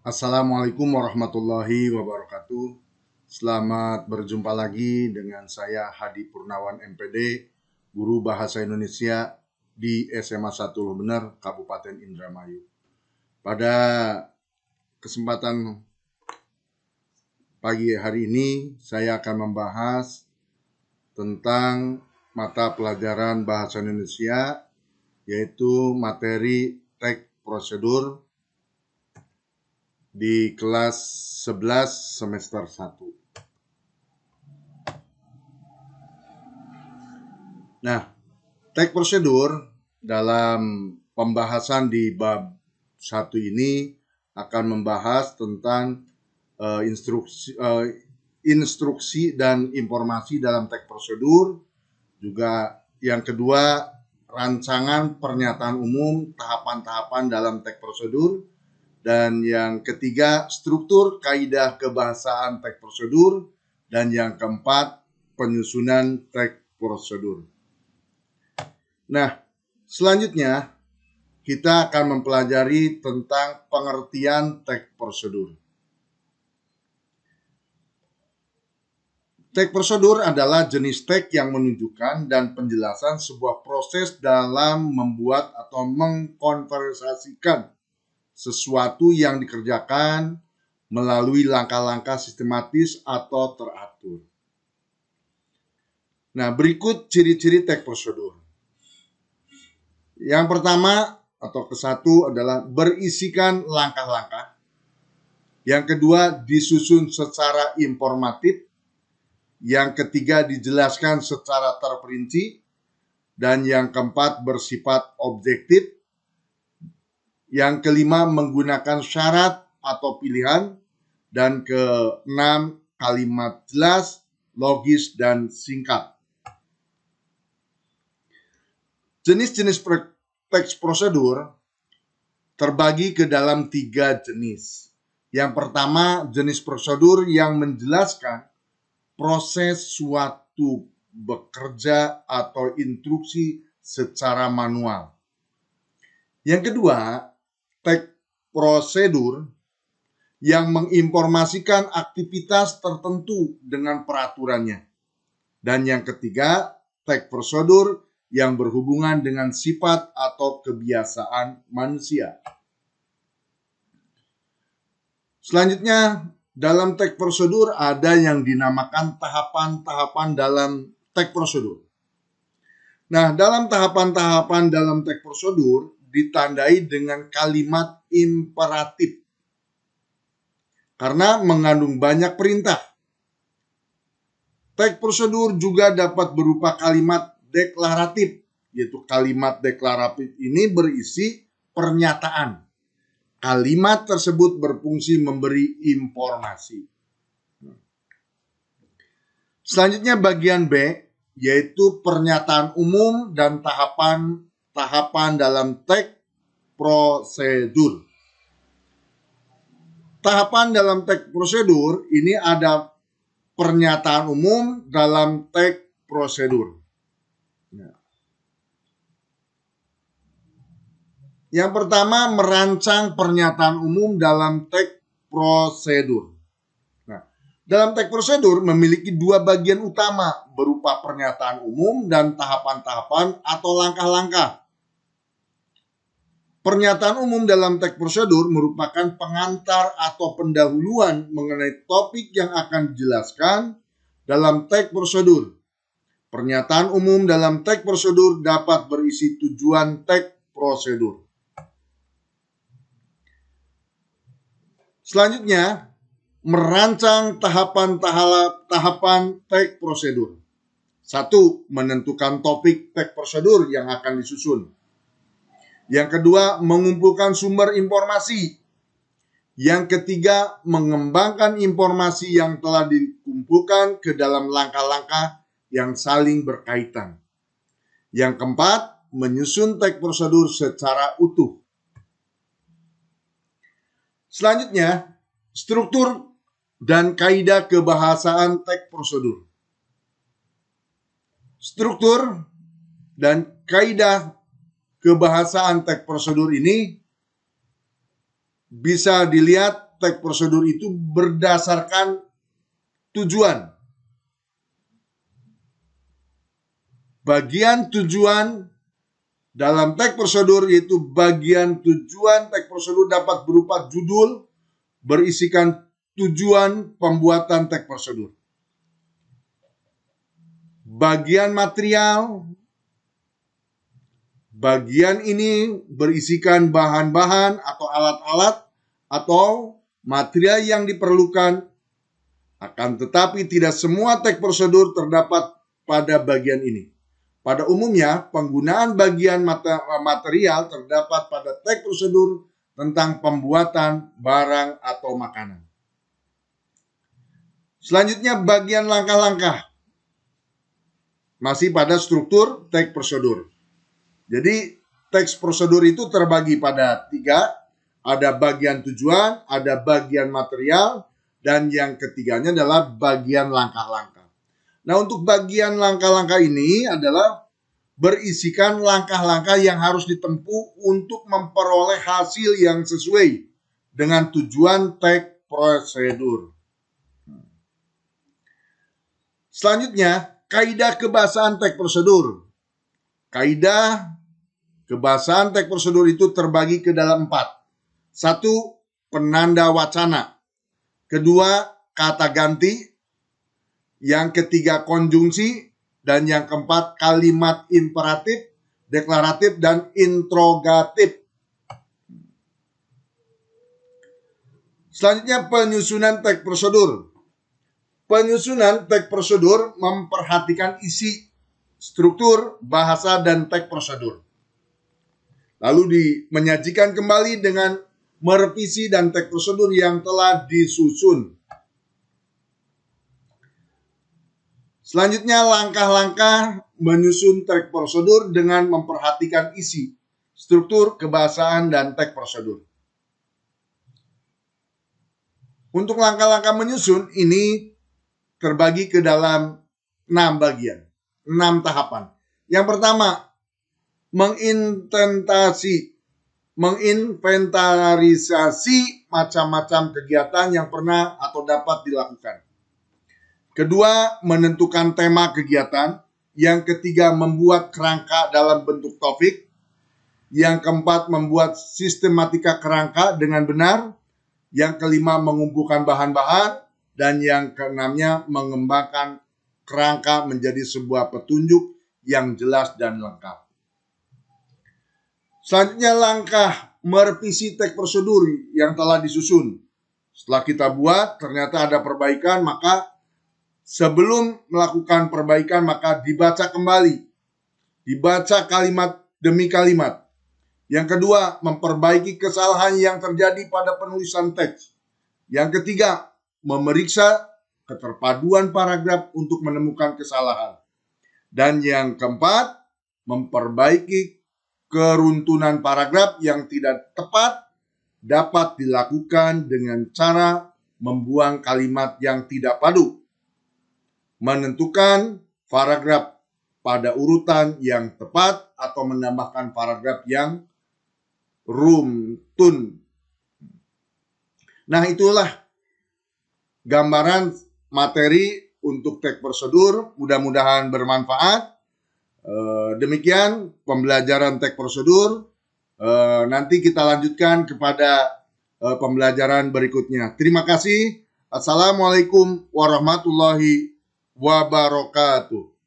Assalamualaikum warahmatullahi wabarakatuh. Selamat berjumpa lagi dengan saya Hadi Purnawan MPD, Guru Bahasa Indonesia di SMA 1 Lubener, Kabupaten Indramayu. Pada kesempatan pagi hari ini, saya akan membahas tentang mata pelajaran Bahasa Indonesia, yaitu materi teks prosedur di kelas 11 semester 1. Nah, teks prosedur dalam pembahasan di bab 1 ini akan membahas tentang instruksi dan informasi dalam teks prosedur. Juga yang kedua, rancangan pernyataan umum, tahapan-tahapan dalam teks prosedur. Dan yang ketiga, struktur kaidah kebahasaan teks prosedur. Dan yang keempat, penyusunan teks prosedur. Nah, selanjutnya kita akan mempelajari tentang pengertian teks prosedur. Teks prosedur adalah jenis teks yang menunjukkan dan penjelasan sebuah proses dalam membuat atau mengkonversasikan sesuatu yang dikerjakan melalui langkah-langkah sistematis atau teratur. Nah, berikut ciri-ciri teks prosedur. Yang pertama atau ke-1 adalah berisikan langkah-langkah. Yang kedua, disusun secara informatif. Yang ketiga, dijelaskan secara terperinci. Dan yang keempat, bersifat objektif. Yang kelima, menggunakan syarat atau pilihan. Dan keenam, kalimat jelas, logis, dan singkat. Jenis-jenis teks prosedur terbagi ke dalam 3 jenis. Yang pertama, jenis prosedur yang menjelaskan proses suatu bekerja atau instruksi secara manual. Yang kedua, teks prosedur yang menginformasikan aktivitas tertentu dengan peraturannya. Dan yang ketiga, teks prosedur yang berhubungan dengan sifat atau kebiasaan manusia. Selanjutnya, dalam teks prosedur ada yang dinamakan tahapan-tahapan dalam teks prosedur. Nah, dalam tahapan-tahapan dalam teks prosedur ditandai dengan kalimat imperatif karena mengandung banyak perintah. Teks prosedur juga dapat berupa kalimat deklaratif, yaitu kalimat deklaratif ini berisi pernyataan. Kalimat tersebut berfungsi memberi informasi. Selanjutnya bagian B, yaitu pernyataan umum dan tahapan dalam teks prosedur. Tahapan dalam teks prosedur ini ada pernyataan umum dalam teks prosedur. Yang pertama, merancang pernyataan umum dalam teks prosedur. Nah, dalam teks prosedur memiliki 2 bagian utama berupa pernyataan umum dan tahapan-tahapan atau langkah-langkah. Pernyataan umum dalam teks prosedur merupakan pengantar atau pendahuluan mengenai topik yang akan dijelaskan dalam teks prosedur. Pernyataan umum dalam teks prosedur dapat berisi tujuan teks prosedur. Selanjutnya, merancang tahapan teks prosedur. 1. Menentukan topik teks prosedur yang akan disusun. Yang kedua, mengumpulkan sumber informasi. Yang ketiga, mengembangkan informasi yang telah dikumpulkan ke dalam langkah-langkah yang saling berkaitan. Yang keempat, menyusun teks prosedur secara utuh. Selanjutnya, struktur dan kaidah kebahasaan teks prosedur. Struktur dan kaidah kebahasaan teks prosedur ini bisa dilihat teks prosedur itu berdasarkan tujuan. Bagian tujuan dalam teks prosedur yaitu bagian tujuan teks prosedur dapat berupa judul berisikan tujuan pembuatan teks prosedur. Bagian material, bagian ini berisikan bahan-bahan atau alat-alat atau material yang diperlukan. Akan tetapi tidak semua teks prosedur terdapat pada bagian ini. Pada umumnya, penggunaan bagian material terdapat pada teks prosedur tentang pembuatan barang atau makanan. Selanjutnya, bagian langkah-langkah. Masih pada struktur teks prosedur. Jadi, teks prosedur itu terbagi pada 3. Ada bagian tujuan, ada bagian material, dan yang ketiganya adalah bagian langkah-langkah. Nah, untuk bagian langkah-langkah ini adalah berisikan langkah-langkah yang harus ditempuh untuk memperoleh hasil yang sesuai dengan tujuan teks prosedur. Selanjutnya, kaidah kebahasaan teks prosedur. Kaidah kebahasaan teks prosedur itu terbagi ke dalam 4. 1. Penanda wacana. 2. Kata ganti. Yang ketiga konjungsi. Dan yang keempat kalimat imperatif, deklaratif, dan interrogatif. Selanjutnya penyusunan teks prosedur. Penyusunan teks prosedur memperhatikan isi, struktur, bahasa, dan teks prosedur. Lalu menyajikan kembali dengan merevisi dan teks prosedur yang telah disusun. Selanjutnya langkah-langkah menyusun teks prosedur dengan memperhatikan isi, struktur, kebahasaan, dan teks prosedur. Untuk langkah-langkah menyusun ini terbagi ke dalam 6 bagian, 6 tahapan. Yang pertama, menginventarisasi macam-macam kegiatan yang pernah atau dapat dilakukan. Kedua, menentukan tema kegiatan. Yang ketiga, membuat kerangka dalam bentuk topik. Yang keempat, membuat sistematika kerangka dengan benar. Yang kelima, mengumpulkan bahan-bahan. Dan yang keenamnya, mengembangkan kerangka menjadi sebuah petunjuk yang jelas dan lengkap. Selanjutnya, langkah merevisi teks prosedur yang telah disusun. Setelah kita buat, ternyata ada perbaikan, maka sebelum melakukan perbaikan maka dibaca kembali. Dibaca kalimat demi kalimat. Yang kedua, memperbaiki kesalahan yang terjadi pada penulisan teks. Yang ketiga, memeriksa keterpaduan paragraf untuk menemukan kesalahan. Dan yang keempat, memperbaiki keruntuhan paragraf yang tidak tepat dapat dilakukan dengan cara membuang kalimat yang tidak padu. Menentukan paragraf pada urutan yang tepat atau menambahkan paragraf yang runtun. Nah, itulah gambaran materi untuk teks prosedur. Mudah-mudahan bermanfaat. Demikian pembelajaran teks prosedur. Nanti kita lanjutkan kepada pembelajaran berikutnya. Terima kasih. Assalamualaikum warahmatullahi wabarakatuh.